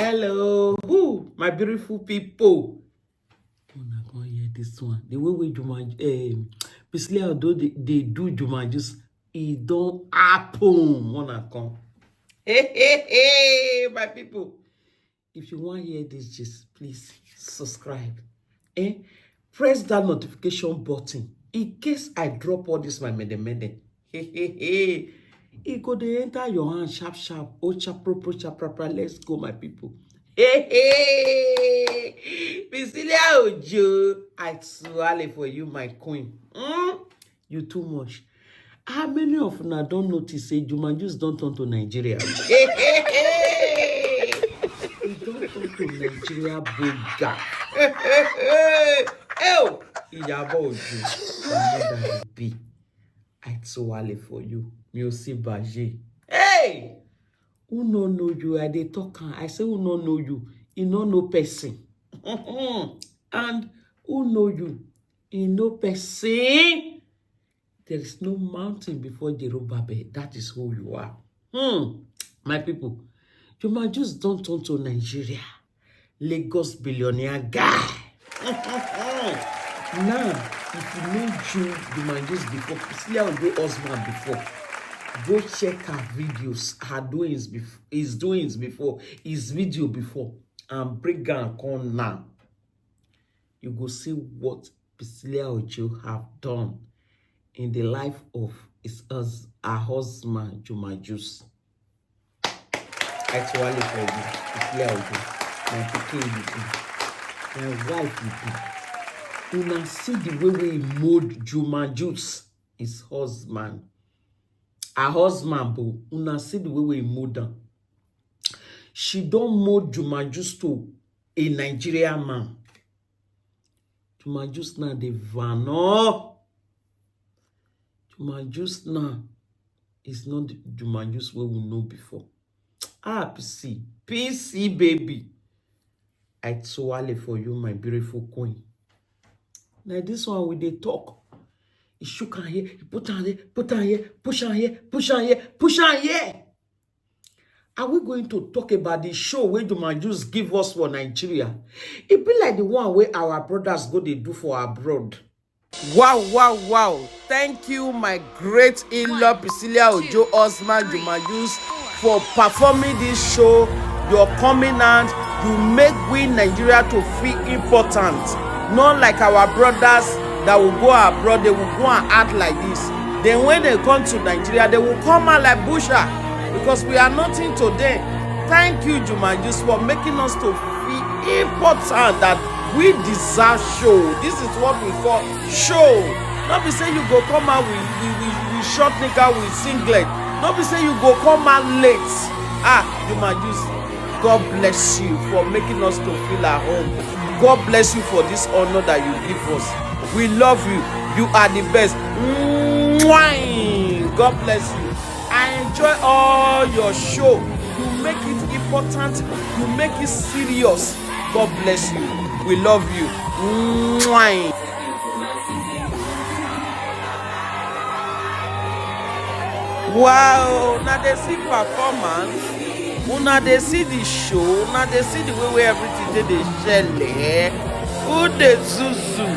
Hello, my beautiful people. I'm not gonna hear this one. The way we Juma Priscilla Ojo they do Juma Jux, it don't happen. Wanna come? Hey, my people. If you want to hear this gist, please subscribe. Press that notification button in case I drop all this my mede. It go to enter your hand sharp. Oh, chapra. Let's go, my people. Priscilla Ojo, I swallow for you, my queen. You too much. How many of you don't notice say Juma Jux don't turn to Nigeria? He don't turn to Nigeria, boga. Oh, Iyabo Ojo, another be. I swallow for you. Miosi Baje. Hey! Who no know you? I dey talk. I say who no know you? You no know person. And who know you? You know person. There is no mountain before Jerubbabel. That is who you are. My people, Juma Jux don't turn to Nigeria. Lagos billionaire guy. Now, if you know Juma Jux before, Priscilla Ojo husband before, go check her videos, her doings before, his video before, and break down come now. You go see what Priscilla Ojo have done in the life of her husband, Juma Jux. Actually, for you, Priscilla Ojo, my pikin you be, my wife you be. Una see the way we mold Juma Jux, his husband. Her husband, boo. Una see the way we mold them. She don't mold Juma Jux to a Nigerian man. Juma Jux now the vano. Juma Jux now is not the Juma Jux we will know before. PC baby. I swallow for you, my beautiful queen. Now this one with the talk. He shook on here, he put on here, push on here. Are we going to talk about the show where Juma Jux give us for Nigeria? It be like the one where our brothers go they do for abroad. Wow. Thank you, my great in-law Priscilla Ojo husband Juma Jux, for performing this show. You're coming out, you make we Nigeria to feel important. Not like our brothers that will go abroad, they will go and act like this. Then when they come to Nigeria, they will come out like Busha, because we are nothing today. Thank you, Juma Jux, for making us to feel important, that we deserve show. This is what we call show. Not be say you go come out with short nigga with singlet. Not be say you go come out late. Juma Jux, God bless you for making us to feel at home. God bless you for this honor that you give us. We love you. You are the best. God bless you. I enjoy all your show. You make it important. You make it serious. God bless you. We love you. Wow, now they see performance. Una they see the show. Now they see the way everything they share. Who they zuzu?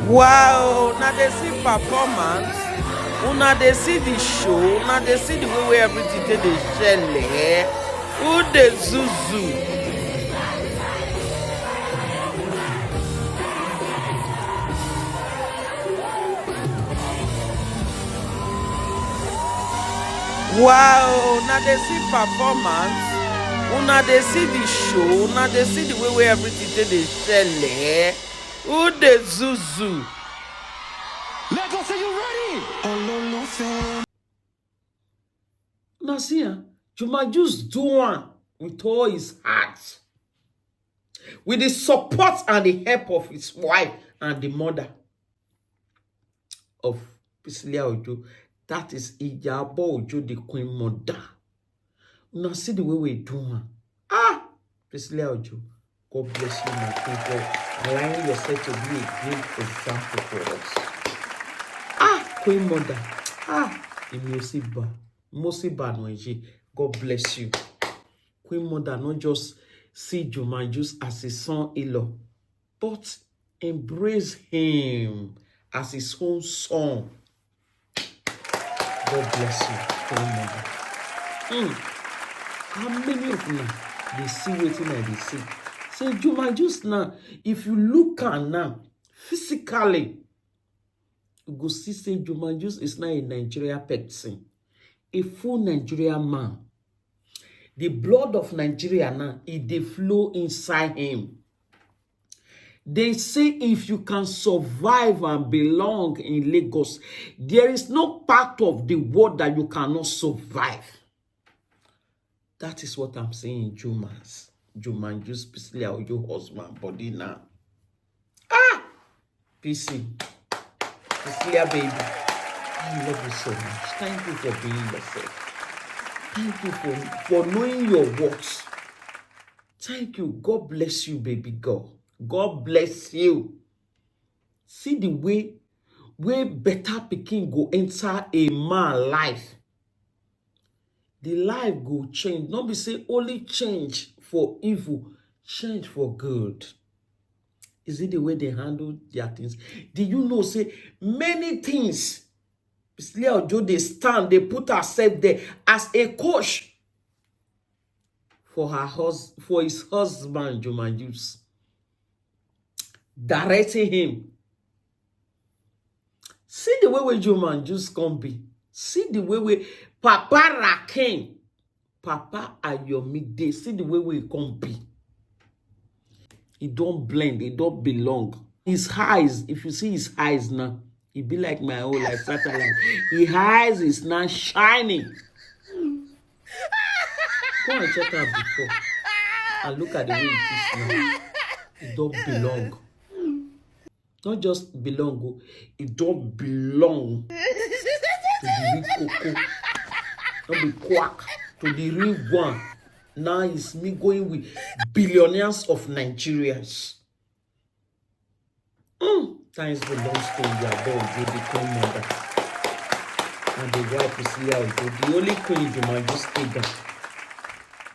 Wow, now they see performance. Una they see the show. Now they see the way everything they share. Who they zuzu? Wow, now they see performance. Una they see the show. Now they see the way everything they share. Who they zuzu? Lagos, are you ready? Now see, Juma Jux do one with all his heart, with the support and the help of his wife and the mother of Priscilla Ojo. That is Iyabo Ojo, the queen mother. Now see the way we do one. Priscilla Ojo, God bless you, my queen, for allowing yourself to be a great example for us. Queen Mother. Imosiba Noeji. God bless you. Queen Mother, not just see Juma Jux as his son-in-law, but embrace him as his own son. God bless you, Queen Mother. How many of you they see waiting and they see? Say Juma Jux now, if you look at now, physically, you go see say Juma Jux is not a Nigeria person, a full Nigerian man. The blood of Nigeria now, they flow inside him. They say if you can survive and belong in Lagos, there is no part of the world that you cannot survive. That is what I'm saying, Juma Jux Priscilla Ojo husband body now. PC. Priscilla baby. I love you so much. Thank you for being yourself. Thank you for knowing your works. Thank you. God bless you, baby girl. God bless you. See the way better pikin go enter a man life. The life go change. Not be say only change for evil, change for good. Is it the way they handle their things? Do you know, say, many things, Priscilla Ojo, they stand, they put herself there as a coach for his husband, Juma Jux, directing him. See the way Juma Jux can be. See the way Papa Raken, Papa Ayomide, see the way we can be. It don't blend, it don't belong. His eyes, if you see his eyes now, it be like my own, like satellite. His eyes is now shining. Go and check out before. And look at the way it is now. It don't belong. Not just belong, it don't belong to the real cocoa. Not be quack to the real one. Now it's me going with billionaires of Nigerians. Thanks belongs to Yabo Ojo, the Queen Mother, and the wife Priscilla Ojo, the only Queen Juma Jux stay down.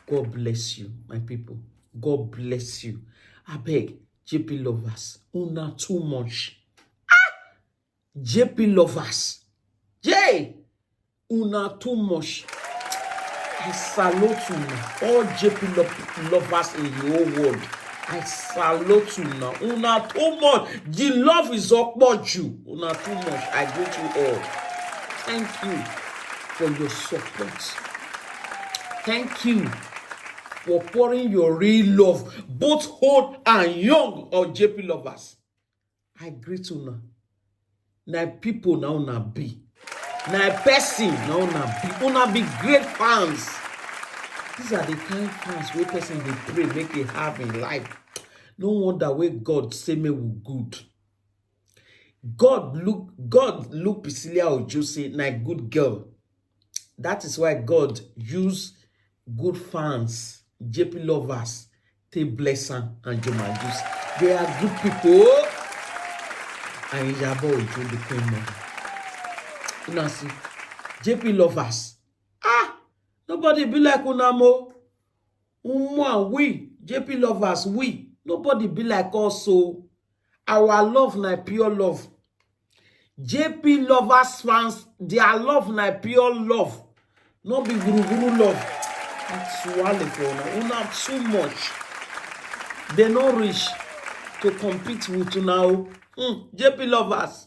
God bless you, my people. God bless you. I beg, JP lovers, una too much. JP lovers, una too much. I salute you now. All JP lovers in the whole world. I salute you now. Una too much. The love is up about you. Una too much. I greet you all. Thank you for your support. Thank you for pouring your real love, both old and young, or JP lovers. I greet you now. Now people now una be. Now person now una be great fans. These are the kind of fans where person they pray make it have in life. No wonder where God say me will good. God look Priscilla Ojo say na good girl. That is why God use good fans, JP lovers, to bless her and Juma Jux. They are good people. And Yabo Ojo the Queen Mother. You know, see, JP lovers. Nobody be like Unamo. We, JP lovers, we. Nobody be like us, so our love na pure love. JP lovers fans, their love na pure love. No be guru love. That's swallow for una too much. They no reach to compete with you now. JP lovers.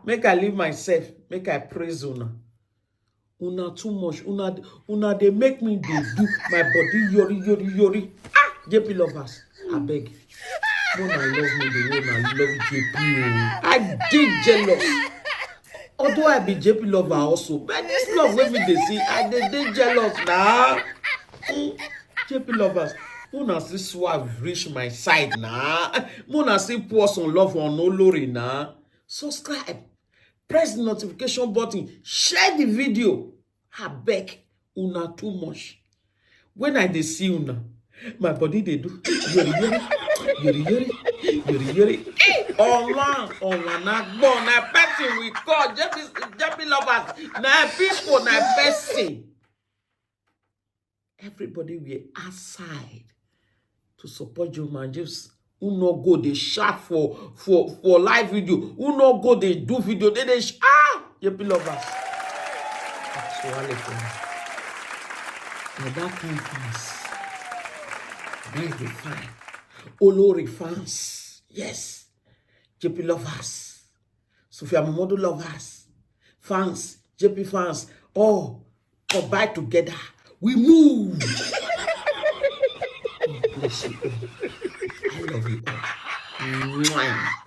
Make I leave myself. Make I praise una. Una too much. Una they make me they do my body yori. JP lovers. I beg. When I love me the way I love JP. I did jealous. Although I be JP lover also. But this love when me they see, I did jealous now. JP lovers. Una see suave reach my side now. Una see pour some love on Olori now. Subscribe. Press the notification button. Share the video. I beg. Una too much. When I dey see una, my body they do yori. Yuri. Oh man, na person we call JP lovers, na people, na person. Everybody we outside to support Juma Jux. Who no go they shout for live video? Who no go they do video? They JP lovers. Actually, and that kind of fans. Very fine. Olori fans. Yes. JP lovers. Sophia Momodu lovers. Fans. JP fans. Oh, combine together. We move. God bless you all. I love you all. Mwah.